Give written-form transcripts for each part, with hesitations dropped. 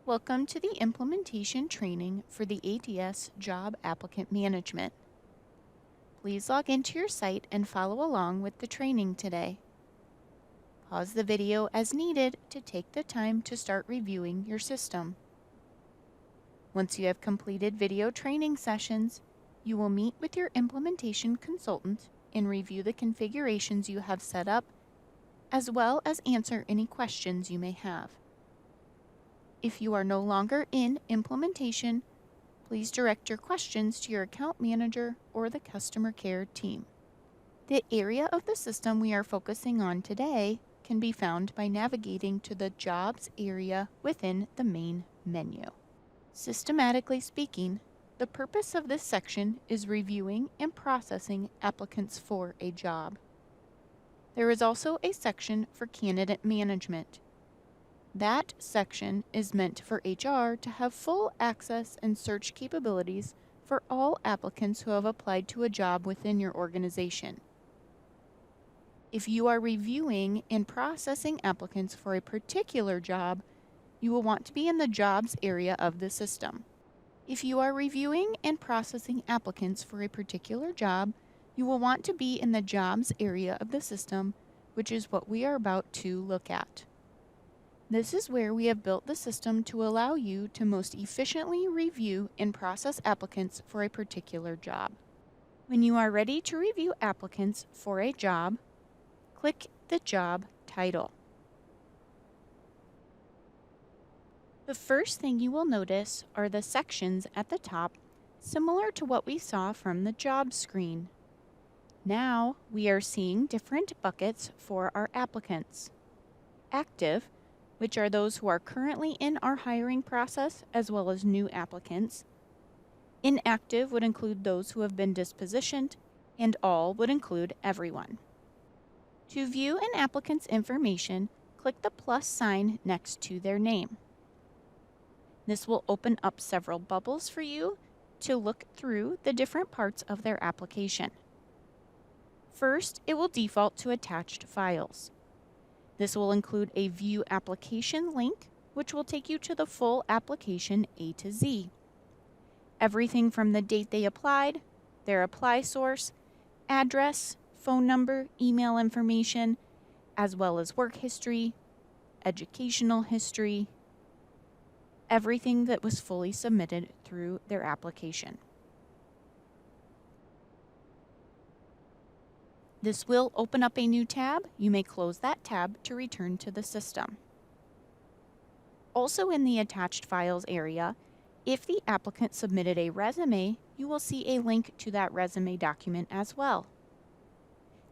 Welcome to the implementation training for the ATS Job Applicant Management. Please log into your site and follow along with the training today. Pause the video as needed to take the time to start reviewing your system. Once you have completed video training sessions, you will meet with your implementation consultant and review the configurations you have set up, as well as answer any questions you may have. If you are no longer in implementation, please direct your questions to your account manager or the customer care team. The area of the system we are focusing on today can be found by navigating to the Jobs area within the main menu. Systematically speaking, the purpose of this section is reviewing and processing applicants for a job. There is also a section for candidate management. That section is meant for HR to have full access and search capabilities for all applicants who have applied to a job within your organization. If you are reviewing and processing applicants for a particular job, you will want to be in the Jobs area of the system. If you are reviewing and processing applicants for a particular job, you will want to be in the Jobs area of the system, which is what we are about to look at. This is where we have built the system to allow you to most efficiently review and process applicants for a particular job. When you are ready to review applicants for a job, click the job title. The first thing you will notice are the sections at the top, similar to what we saw from the job screen. Now we are seeing different buckets for our applicants. Active, which are those who are currently in our hiring process, as well as new applicants. Inactive would include those who have been dispositioned, and all would include everyone. To view an applicant's information, click the plus sign next to their name. This will open up several bubbles for you to look through the different parts of their application. First, it will default to attached files. This will include a View Application link, which will take you to the full application A to Z. Everything from the date they applied, their apply source, address, phone number, email information, as well as work history, educational history, everything that was fully submitted through their application. This will open up a new tab. You may close that tab to return to the system. Also in the Attached Files area, if the applicant submitted a resume, you will see a link to that resume document as well.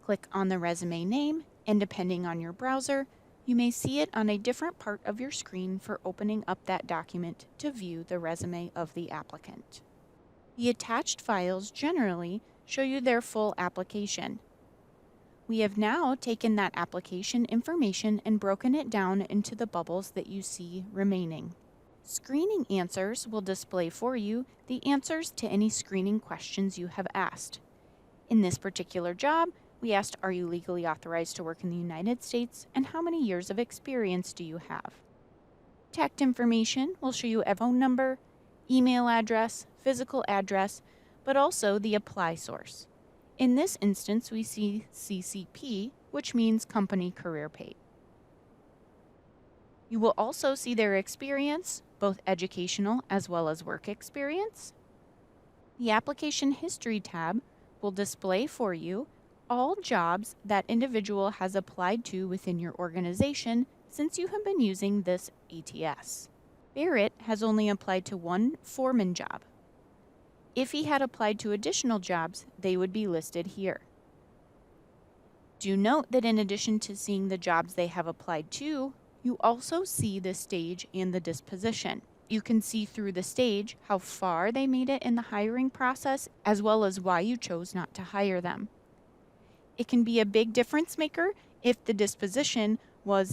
Click on the resume name, and depending on your browser, you may see it on a different part of your screen for opening up that document to view the resume of the applicant. The attached files generally show you their full application. We have now taken that application information and broken it down into the bubbles that you see remaining. Screening answers will display for you the answers to any screening questions you have asked. In this particular job, we asked, are you legally authorized to work in the United States, and how many years of experience do you have? Tagged information will show you a phone number, email address, physical address, but also the apply source. In this instance, we see CCP, which means Company Career Page. You will also see their experience, both educational as well as work experience. The Application History tab will display for you all jobs that individual has applied to within your organization since you have been using this ATS. Barrett has only applied to one foreman job. If he had applied to additional jobs, they would be listed here. Do note that in addition to seeing the jobs they have applied to, you also see the stage and the disposition. You can see through the stage how far they made it in the hiring process, as well as why you chose not to hire them. It can be a big difference maker if the disposition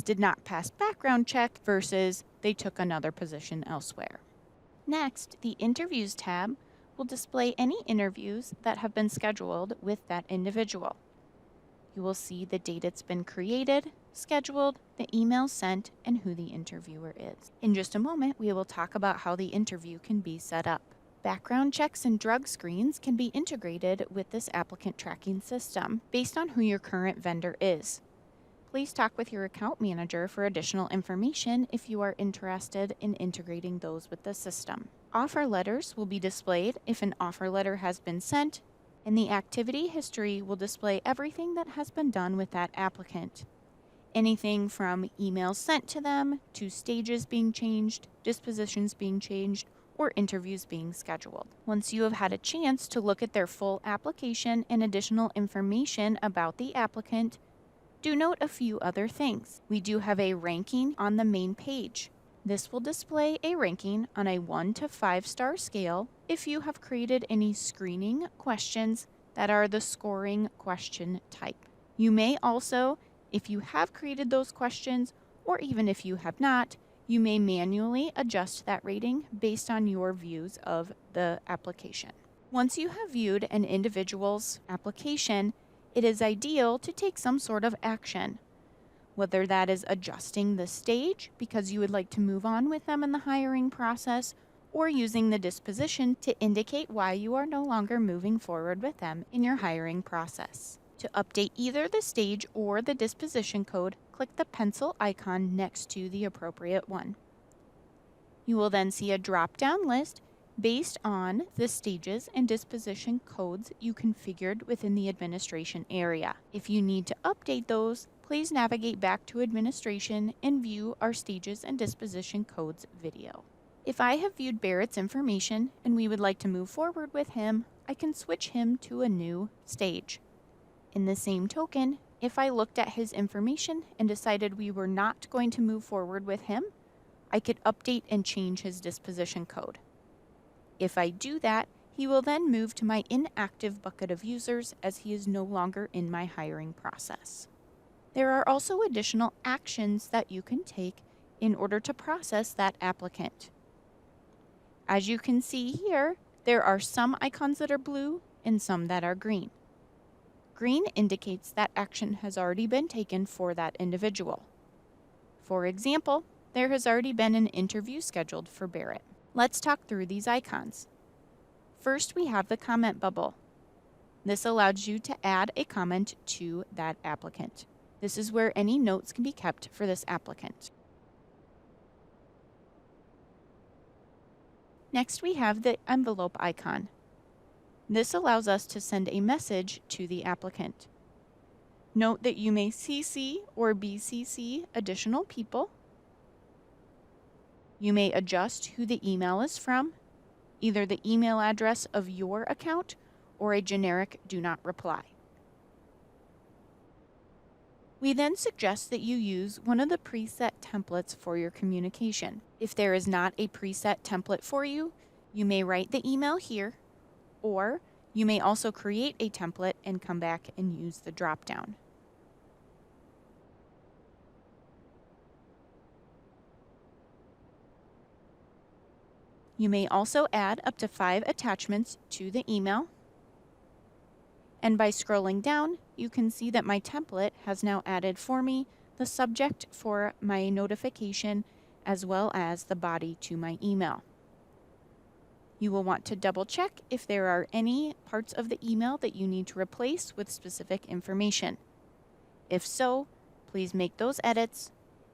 did not pass background check versus they took another position elsewhere. Next, the Interviews tab will display any interviews that have been scheduled with that individual. You will see the date it's been created, scheduled, the email sent, and who the interviewer is. In just a moment, we will talk about how the interview can be set up. Background checks and drug screens can be integrated with this applicant tracking system based on who your current vendor is. Please talk with your account manager for additional information if you are interested in integrating those with the system. Offer letters will be displayed if an offer letter has been sent, and the activity history will display everything that has been done with that applicant. Anything from emails sent to them to stages being changed, dispositions being changed, or interviews being scheduled. Once you have had a chance to look at their full application and additional information about the applicant, do note a few other things. We do have a ranking on the main page. This will display a ranking on a 1 to 5-star scale if you have created any screening questions that are the scoring question type. You may also, if you have created those questions, or even if you have not, you may manually adjust that rating based on your views of the application. Once you have viewed an individual's application, it is ideal to take some sort of action, whether that is adjusting the stage because you would like to move on with them in the hiring process, or using the disposition to indicate why you are no longer moving forward with them in your hiring process. To update either the stage or the disposition code, click the pencil icon next to the appropriate one. You will then see a drop-down list based on the stages and disposition codes you configured within the administration area. If you need to update those, please navigate back to administration and view our stages and disposition codes video. If I have viewed Barrett's information and we would like to move forward with him, I can switch him to a new stage. In the same token, if I looked at his information and decided we were not going to move forward with him, I could update and change his disposition code. If I do that, he will then move to my inactive bucket of users as he is no longer in my hiring process. There are also additional actions that you can take in order to process that applicant. As you can see here, there are some icons that are blue and some that are green. Green indicates that action has already been taken for that individual. For example, there has already been an interview scheduled for Barrett. Let's talk through these icons. First, we have the comment bubble. This allows you to add a comment to that applicant. This is where any notes can be kept for this applicant. Next, we have the envelope icon. This allows us to send a message to the applicant. Note that you may CC or BCC additional people. You may adjust who the email is from, either the email address of your account or a generic do not reply. We then suggest that you use one of the preset templates for your communication. If there is not a preset template for you, you may write the email here, or you may also create a template and come back and use the drop-down. You may also add up to 5 attachments to the email. And by scrolling down, you can see that my template has now added for me the subject for my notification as well as the body to my email. You will want to double check if there are any parts of the email that you need to replace with specific information. If so, please make those edits,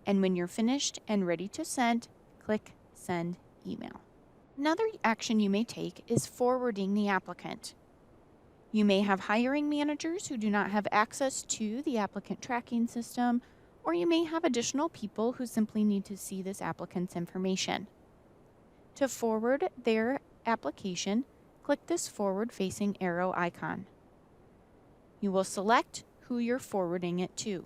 and when you're finished and ready to send, click Send Email. Another action you may take is forwarding the applicant. You may have hiring managers who do not have access to the applicant tracking system, or you may have additional people who simply need to see this applicant's information. To forward their application, click this forward-facing arrow icon. You will select who you're forwarding it to.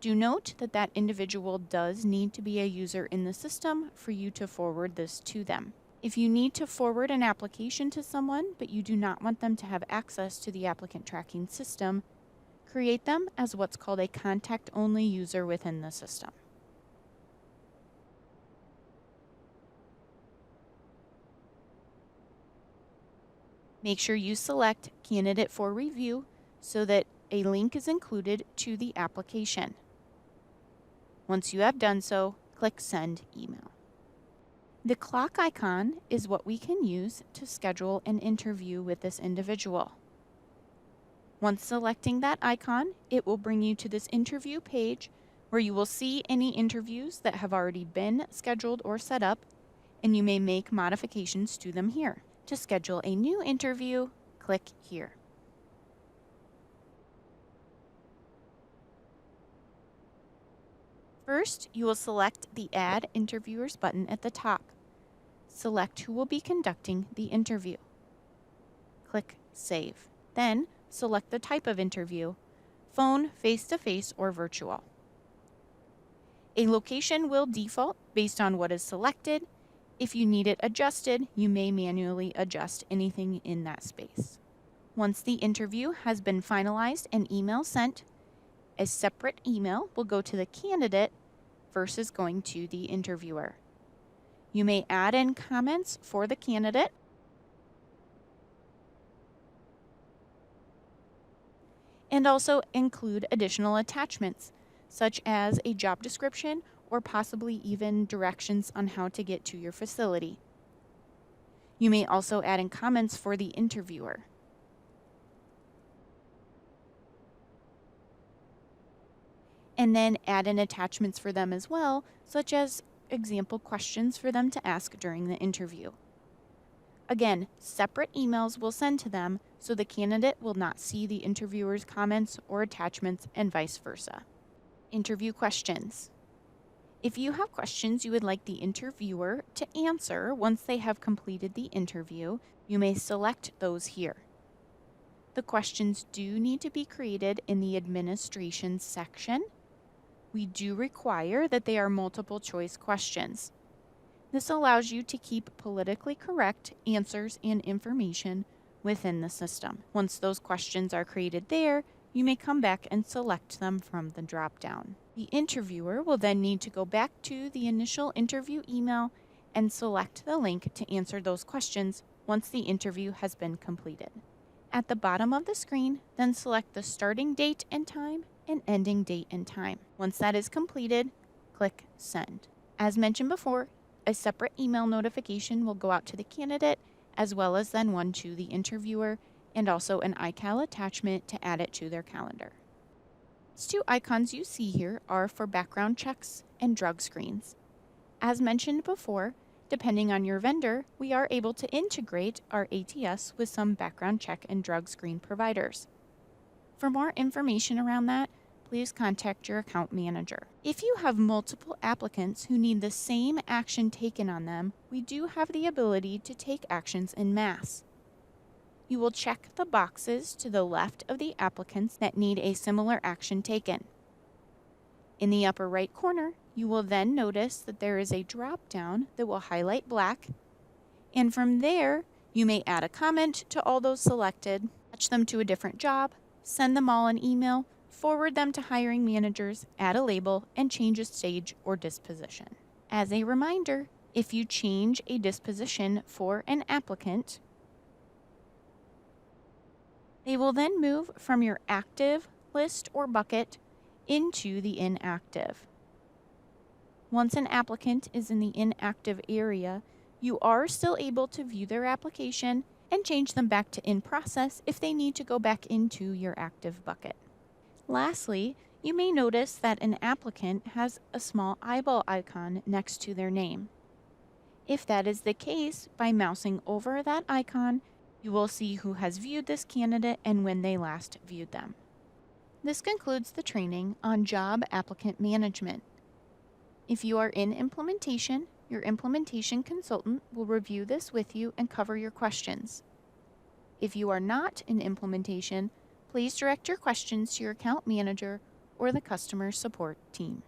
Do note that that individual does need to be a user in the system for you to forward this to them. If you need to forward an application to someone, but you do not want them to have access to the applicant tracking system, create them as what's called a contact-only user within the system. Make sure you select Candidate for Review so that a link is included to the application. Once you have done so, click Send Email. The clock icon is what we can use to schedule an interview with this individual. Once selecting that icon, it will bring you to this interview page where you will see any interviews that have already been scheduled or set up, and you may make modifications to them here. To schedule a new interview, click here. First, you will select the Add Interviewers button at the top. Select who will be conducting the interview. Click Save. Then, select the type of interview: phone, face-to-face, or virtual. A location will default based on what is selected. If you need it adjusted, you may manually adjust anything in that space. Once the interview has been finalized and email sent, a separate email will go to the candidate versus going to the interviewer. You may add in comments for the candidate, and also include additional attachments, such as a job description or possibly even directions on how to get to your facility. You may also add in comments for the interviewer. And then add in attachments for them as well, such as example questions for them to ask during the interview. Again, separate emails will send to them, so the candidate will not see the interviewer's comments or attachments, and vice versa. Interview questions. If you have questions you would like the interviewer to answer once they have completed the interview, you may select those here. The questions do need to be created in the administration section. We do require that they are multiple choice questions. This allows you to keep politically correct answers and information within the system. Once those questions are created there, you may come back and select them from the drop-down. The interviewer will then need to go back to the initial interview email and select the link to answer those questions once the interview has been completed. At the bottom of the screen, then select the starting date and time and ending date and time. Once that is completed, click Send. As mentioned before, a separate email notification will go out to the candidate, as well as then one to the interviewer, and also an iCal attachment to add it to their calendar. These two icons you see here are for background checks and drug screens. As mentioned before, depending on your vendor, we are able to integrate our ATS with some background check and drug screen providers. For more information around that, please contact your account manager. If you have multiple applicants who need the same action taken on them, we do have the ability to take actions en masse. You will check the boxes to the left of the applicants that need a similar action taken. In the upper right corner, you will then notice that there is a drop-down that will highlight black, and from there, you may add a comment to all those selected, attach them to a different job, send them all an email, forward them to hiring managers, add a label, and change a stage or disposition. As a reminder, if you change a disposition for an applicant, they will then move from your active list or bucket into the inactive. Once an applicant is in the inactive area, you are still able to view their application and change them back to in process if they need to go back into your active bucket. Lastly, you may notice that an applicant has a small eyeball icon next to their name. If that is the case, by mousing over that icon, you will see who has viewed this candidate and when they last viewed them. This concludes the training on Job Applicant Management. If you are in implementation, your implementation consultant will review this with you and cover your questions. If you are not in implementation, please direct your questions to your account manager or the customer support team.